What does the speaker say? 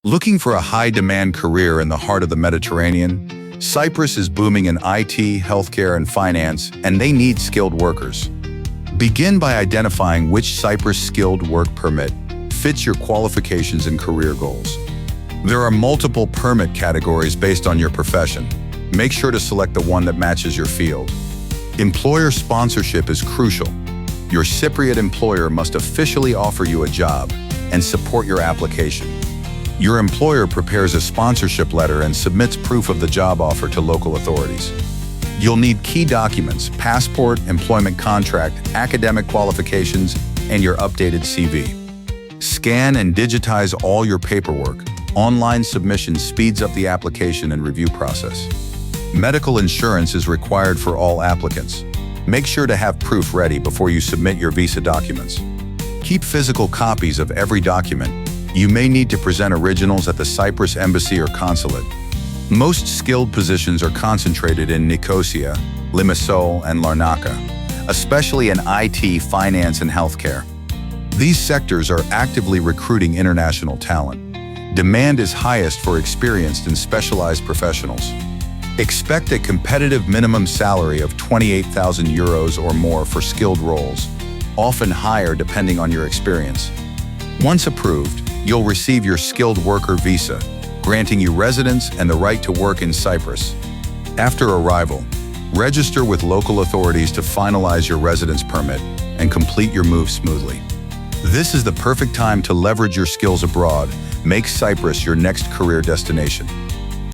Looking for a high-demand career in the heart of the Mediterranean? Cyprus is booming in IT, healthcare, and finance, and they need skilled workers. Begin by identifying which Cyprus Skilled Work Permit fits your qualifications and career goals. There are multiple permit categories based on your profession. Make sure to select the one that matches your field. Employer sponsorship is crucial. Your Cypriot employer must officially offer you a job and support your application. Your employer prepares a sponsorship letter and submits proof of the job offer to local authorities. You'll need key documents: passport, employment contract, academic qualifications, and your updated CV. Scan and digitize all your paperwork. Online submission speeds up the application and review process. Medical insurance is required for all applicants. Make sure to have proof ready before you submit your visa documents. Keep physical copies of every document. You may need to present originals at the Cyprus Embassy or Consulate. Most skilled positions are concentrated in Nicosia, Limassol, and Larnaca, especially in IT, finance, and healthcare. These sectors are actively recruiting international talent. Demand is highest for experienced and specialized professionals. Expect a competitive minimum salary of 28,000 euros or more for skilled roles, often higher depending on your experience. Once approved, you'll receive your skilled worker visa, granting you residence and the right to work in Cyprus. After arrival, register with local authorities to finalize your residence permit and complete your move smoothly. This is the perfect time to leverage your skills abroad. Make Cyprus your next career destination.